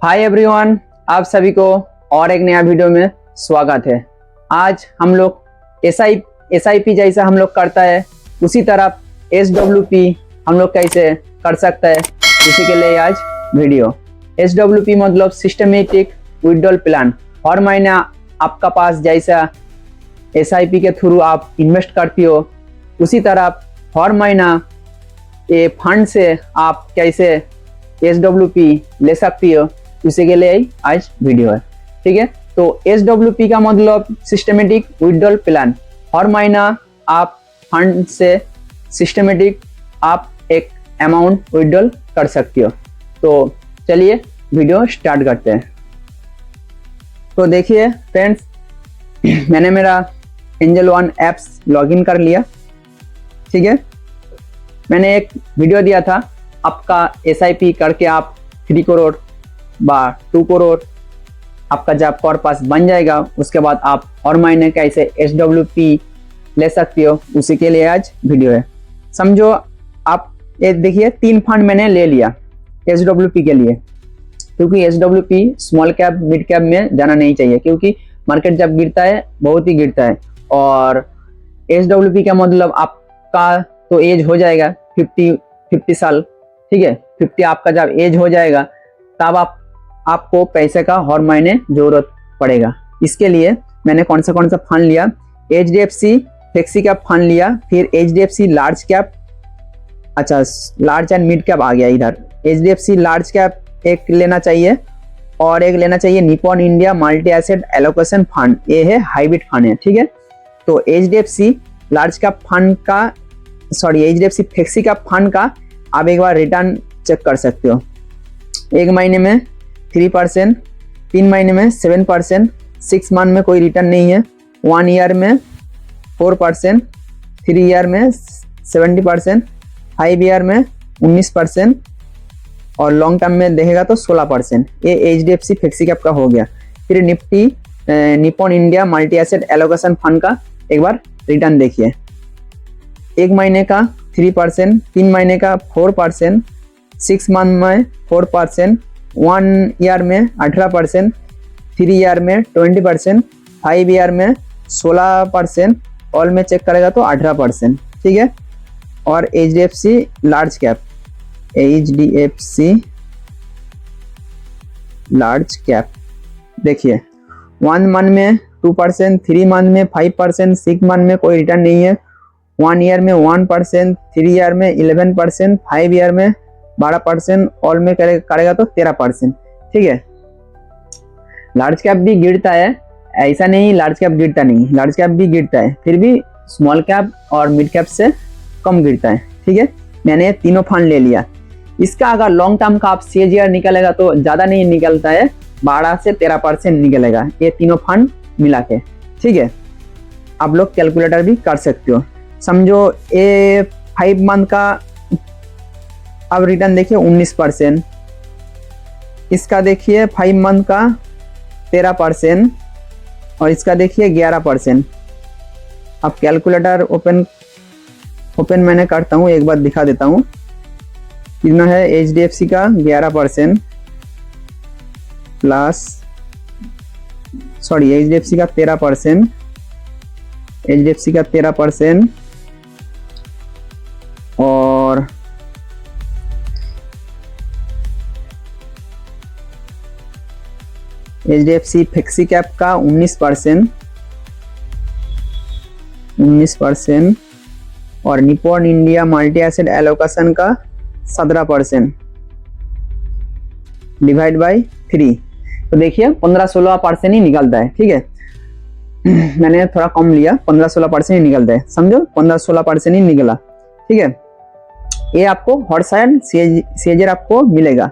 Hi everyone, आप सभी को और एक नया वीडियो में स्वागत है। आज हम लोग एसआईपी जैसा हम लोग करता है उसी तरह एसडब्ल्यूपी हम लोग कैसे कर सकता है, उसी के लिए आज वीडियो। एसडब्ल्यूपी मतलब सिस्टमेटिक विड्रॉल प्लान। हर महीना आपका पास जैसा एसआईपी के थ्रू आप इन्वेस्ट करती हो उसी तरह हर महीना ये फंड से आप कैसे एसडब्ल्यूपी ले सकती हो, उसी के लिए आज वीडियो है। ठीक है, तो एसडब्ल्यूपी का मतलब सिस्टमेटिक विड्रॉल प्लान। हर महीना आप फंड से सिस्टमेटिक आप एक अमाउंट विड्रॉल कर सकती हो। तो चलिए वीडियो स्टार्ट करते हैं। तो देखिए फ्रेंड्स, मैंने मेरा एंजल वन ऐप्स लॉगिन कर लिया। ठीक है, मैंने एक वीडियो दिया था, आपका एसआईपी करके आप 3 करोड़ बा 2 करोड़ आपका जब पर पास बन जाएगा, उसके बाद आप हर महीने कैसे एसडब्ल्यूपी ले सकती हो, उसी के लिए आज वीडियो है। समझो आप ये देखिए 3 फंड मैंने ले लिया एसडब्ल्यूपी के लिए, क्योंकि SWP small cap mid cap में जाना नहीं चाहिए, क्योंकि मार्केट जब गिरता है बहुत ही गिरता है। और एसडब्ल्यूपी का मतलब आपका तो एज हो जाएगा 50 साल। ठीक है, 50 आपका जब एज हो जाएगा तब आपको पैसे का हर महीने जरूरत पड़ेगा। इसके लिए मैंने कौन सा फंड लिया, एचडीएफसी फ्लेक्सी कैप फंड लिया, फिर एचडीएफसी लार्ज कैप, अच्छा लार्ज एंड मिड कैप आ गया इधर। एचडीएफसी लार्ज कैप एक लेना चाहिए और एक लेना चाहिए Nippon India multi asset allocation fund, ये है हाइब्रिड फंड है। ठीक है, तो एचडीएफसी लार्ज कैप फंड का एचडीएफसी फ्लेक्सी कैप फंड का आप एक बार रिटर्न चेक कर सकते हो। 1 महीने में 3%, 3 महीने में 7%, 6 मंथ में कोई रिटर्न नहीं है, 1 ईयर में 4%, 3 ईयर में 70%, 5 ईयर में 19% और लॉन्ग टर्म में देखेगा तो 16%। ये एचडीएफसी फ्लेक्सी कैप का हो गया। फिर Nifty Nippon India multi asset allocation fund का एक बार रिटर्न देखिए। 1 महीने का 3%, 3 महीने का 4%, 6 मंथ में 4%, 1 ईयर में 18%, 3 ईयर में 20%, 5 ईयर में 16%, ऑल में चेक करेगा तो 18%। ठीक है, और HDFC large cap, HDFC large cap देखिए 1 मंथ में 2%, 3 मंथ में 5%, 6 मंथ में कोई रिटर्न नहीं है, 1 ईयर में 1%, 3 ईयर में 11%, 5 ईयर में 12%, ऑल में करेगा तो 13%। ठीक है, लार्ज कैप भी गिरता है, ऐसा नहीं लार्ज कैप गिरता नहीं, लार्ज कैप भी गिरता है, फिर भी स्मॉल कैप और मिड कैप से कम गिरता है। ठीक है, मैंने तीनों फंड ले लिया। इसका अगर लॉन्ग टर्म का आप सीएजीआर निकलेगा तो ज़्यादा नहीं निकलता है, 12 से 13% निकलेगा ये तीनों फंड मिला के। ठीक है, आप लोग कैलकुलेटर भी कर सकते हो। समझो ये 5 मंथ का अब रिटर्न देखिए 19%, इसका देखिए 5 मंथ का 13% और इसका देखिए 11%। अब कैलकुलेटर ओपन मैंने करता हूँ, एक बार दिखा देता हूँ। कितना है एचडीएफसी का 11% प्लस एचडीएफसी का 13%, एचडीएफसी का 13% और एचडीएफसी फ्लेक्सी कैप का 19% और Nippon India multi asset allocation का 17% डिवाइड बाय 3, तो देखिए 15-16% ही निकलता है। ठीक है, मैंने थोड़ा कम लिया, 15-16% ही निकलता है। समझो 15-16% ही निकला। ठीक है, ये आपको हर साल सीएजीआर आपको मिलेगा।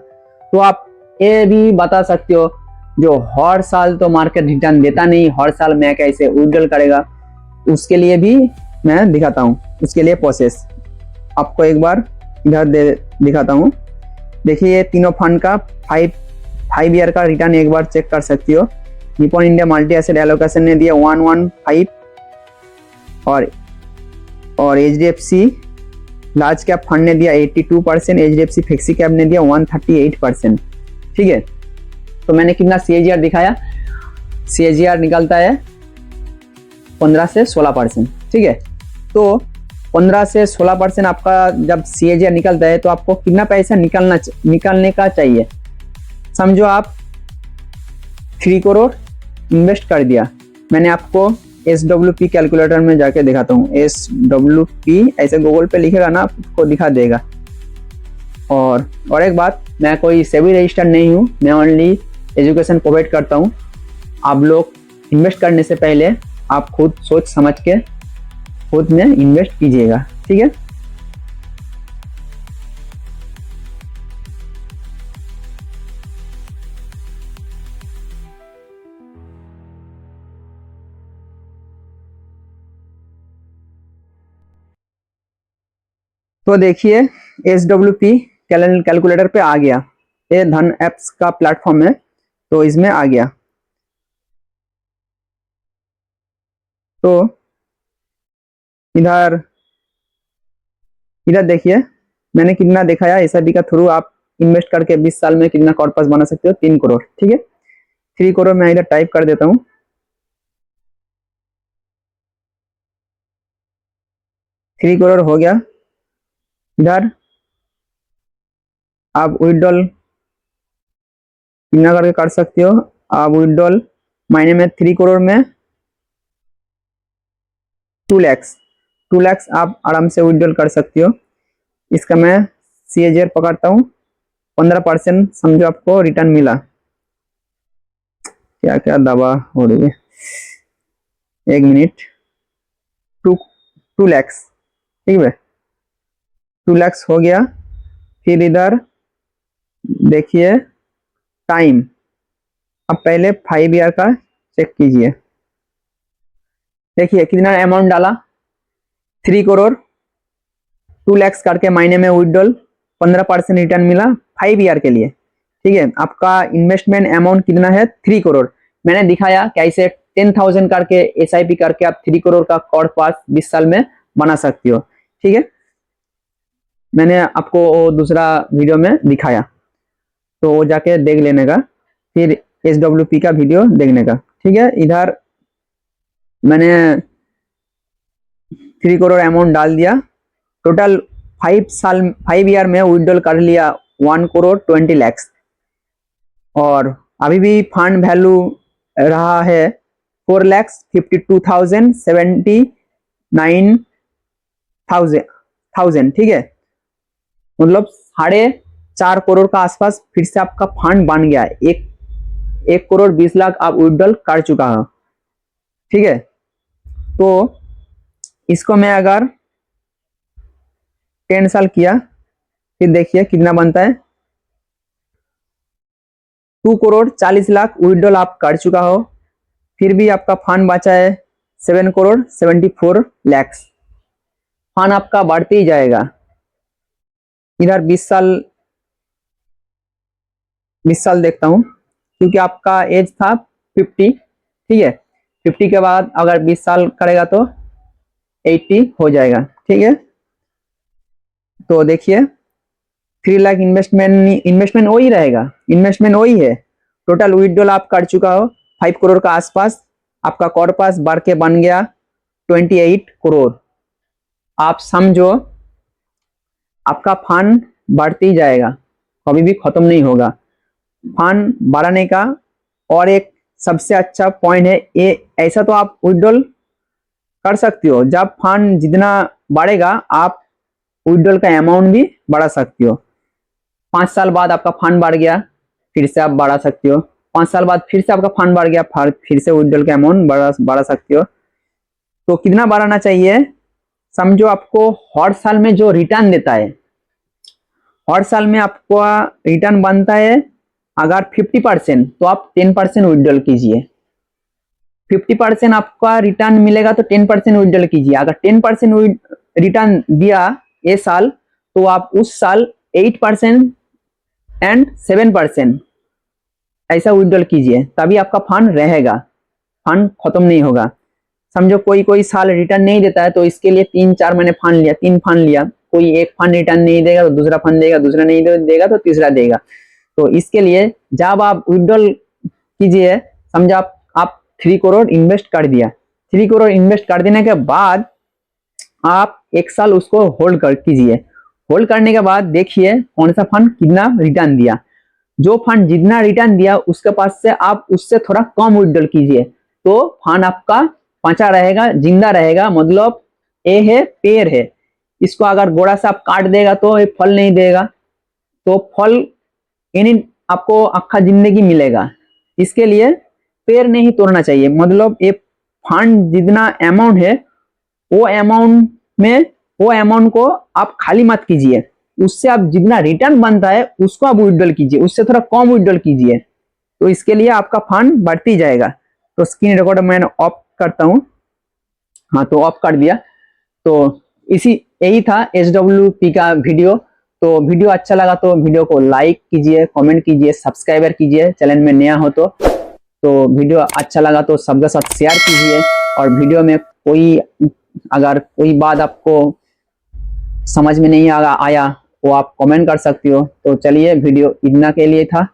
तो आप ये भी बता सकते हो जो हर साल तो मार्केट रिटर्न देता नहीं, हर साल मैं कैसे विड्रॉल करेगा, उसके लिए भी मैं दिखाता हूँ। उसके लिए प्रोसेस आपको एक बार इधर दिखाता हूँ। देखिए ये तीनों फंड का 5 ईयर का रिटर्न एक बार चेक कर सकती हो। Nippon India multi asset allocation ने दिया 115 और एचडीएफसी लार्ज कैप फंड ने दिया 82%, एचडीएफसी फ्लेक्सी कैप ने दिया 138%। ठीक है, तो मैंने कितना CAGR दिखाया, CAGR निकलता है 15 से 16%। ठीक है, तो 15 से 16% आपका जब CAGR निकलता है तो आपको कितना पैसा निकालने का चाहिए। समझो आप 3 करोड़ इन्वेस्ट कर दिया। मैंने आपको SWP कैलकुलेटर में जाके दिखाता हूँ। SWP ऐसे गूगल पे लिखेगा ना, आपको दिखा देगा। और एक बात, मैं कोई सेबी रजिस्टर्ड नहीं हूँ, मैं ओनली एजुकेशन प्रोवाइड करता हूँ। आप लोग इन्वेस्ट करने से पहले आप खुद सोच समझ के खुद में इन्वेस्ट कीजिएगा। ठीक है, तो देखिए SWP कैलकुलेटर पे आ गया। ये धन एप्स का प्लेटफॉर्म है, तो इसमें आ गया। तो इधर देखिए मैंने कितना दिखाया। SIP का थ्रू आप इन्वेस्ट करके 20 साल में कितना कॉर्पस बना सकते हो, 3 करोड़। ठीक है, 3 करोड़ मैं इधर टाइप कर देता हूँ। 3 करोड़ हो गया। इधर आप विड्रॉल कितना करके कर सकते हो। आप विड्रॉल महीने में 3 करोड़ में 2 लाख आप आराम से विड्रॉल कर सकते हो। इसका मैं CAGR पकड़ता हूँ, 15% समझो आपको रिटर्न मिला। क्या क्या दवा हो रही है, 1 मिनट। 2 लाख, ठीक है, 2 लाख हो गया। फिर इधर देखिए टाइम, अब पहले 5 ईयर का चेक कीजिए। देखिए कितना अमाउंट डाला, 3 करोड़ 2 लाख करके महीने में विड्रॉल, 15% रिटर्न मिला 5 ईयर के लिए। ठीक है, आपका इन्वेस्टमेंट अमाउंट कितना है, 3 करोड़। मैंने दिखाया कैसे 10,000 करके SIP करके आप 3 करोड़ का कॉर्पस 20 साल में बना सकते हो। ठीक है, मैंने आपको दूसरा वीडियो में दिखाया, तो वो जाके देख लेने का, फिर SWP का वीडियो देखने का। ठीक है, इधर मैंने 3 करोड़ अमाउंट डाल दिया। टोटल 5 ईयर में विड्रॉल कर लिया 1 करोड़ 20 लाख। और अभी भी फंड वैल्यू रहा है 4,52,079,000। ठीक है, मतलब 4.5 करोड़ का आसपास फिर से आपका फंड बन गया। 1 करोड़ 20 लाख आप विड्रॉल कर चुका है। ठीक है, तो इसको मैं अगर 10 साल किया, फिर देखिए कितना बनता है, 2 करोड़ 40 लाख विड्रॉल आप कर चुका हो। फिर भी आपका फंड बचा है 7 करोड़ 74 लाख। फंड आपका बढ़ते ही जाएगा। इधर 20 साल देखता हूं, क्योंकि आपका एज था 50। ठीक है, 50 के बाद अगर 20 साल करेगा तो 80 हो जाएगा। ठीक है, तो देखिए 3 लाख इन्वेस्टमेंट वही रहेगा, इन्वेस्टमेंट वही है। टोटल विड्रॉल आप कर चुका हो 5 करोड़ का आसपास, आपका कॉर्पस बढ़ के बन गया 28 करोड़। आप समझो आपका फंड बढ़ते ही जाएगा, कभी भी खत्म नहीं होगा। फंड बढ़ाने का और एक सबसे अच्छा पॉइंट है ये, ऐसा तो आप विड्रॉल कर सकते हो, जब फंड जितना बढ़ेगा आप विड्रॉल का अमाउंट भी बढ़ा सकते हो। 5 साल बाद आपका फंड बढ़ गया, फिर से आप बढ़ा सकते हो। 5 साल बाद फिर से आपका फंड बढ़ गया, फिर से विड्रॉल का अमाउंट बढ़ा सकते हो। तो कितना बढ़ाना चाहिए, समझो आपको हर साल में जो रिटर्न देता है, हर साल में आपको रिटर्न बनता है अगर 50%, तो आप 10% विड्रॉल कीजिए। 50% आपका रिटर्न मिलेगा तो 10% विड्रॉल कीजिए। अगर 10% रिटर्न दिया ये साल, तो आप उस साल 8% एंड 7% ऐसा विड्रॉल कीजिए, तभी आपका फंड रहेगा, फंड खत्म नहीं होगा। समझो कोई साल रिटर्न नहीं देता है, तो इसके लिए 3-4 महीने फंड लिया, 3 फंड लिया, कोई एक फंड रिटर्न नहीं देगा तो दूसरा फंड देगा, दूसरा नहीं देगा तो तीसरा देगा। तो इसके लिए जब आप विड्रॉल कीजिए, समझो आप 3 करोड़ इन्वेस्ट कर दिया, 3 करोड़ इन्वेस्ट कर देने के बाद आप 1 साल उसको होल्ड कर कीजिए। होल्ड करने के बाद देखिए कौन सा फंड कितना रिटर्न दिया। जो फंड जितना रिटर्न दिया उसके पास से आप उससे थोड़ा कम विड्रॉल कीजिए, तो फंड आपका बचा रहेगा, जिंदा रहेगा। मतलब ये है पेड़ है, इसको अगर गोड़ा से आप काट देगा तो ये फल नहीं देगा, तो फल यानी आपको अक्खा जिंदगी मिलेगा। इसके लिए पेड़ नहीं तोड़ना चाहिए। मतलब ये फंड जितना अमाउंट है वो अमाउंट को आप खाली मत कीजिए, उससे आप जितना रिटर्न बनता है उसको आप विड्रॉल कीजिए, उससे थोड़ा कम विड्रॉल कीजिए, तो इसके लिए आपका फंड बढ़ती जाएगा। तो स्क्रीन रिकॉर्ड मैंने ऑफ करता हूँ। हाँ, तो ऑफ कर दिया। तो यही था SWP का वीडियो। तो वीडियो अच्छा लगा तो वीडियो को लाइक कीजिए, कमेंट कीजिए, सब्सक्राइबर कीजिए चैनल में नया हो तो वीडियो अच्छा लगा तो सबके साथ शेयर कीजिए। और वीडियो में अगर कोई बात आपको समझ में नहीं आया वो आप कमेंट कर सकती हो। तो चलिए, वीडियो इतना के लिए था,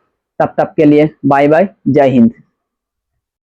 तब तक के लिए बाय बाय, जय हिंद।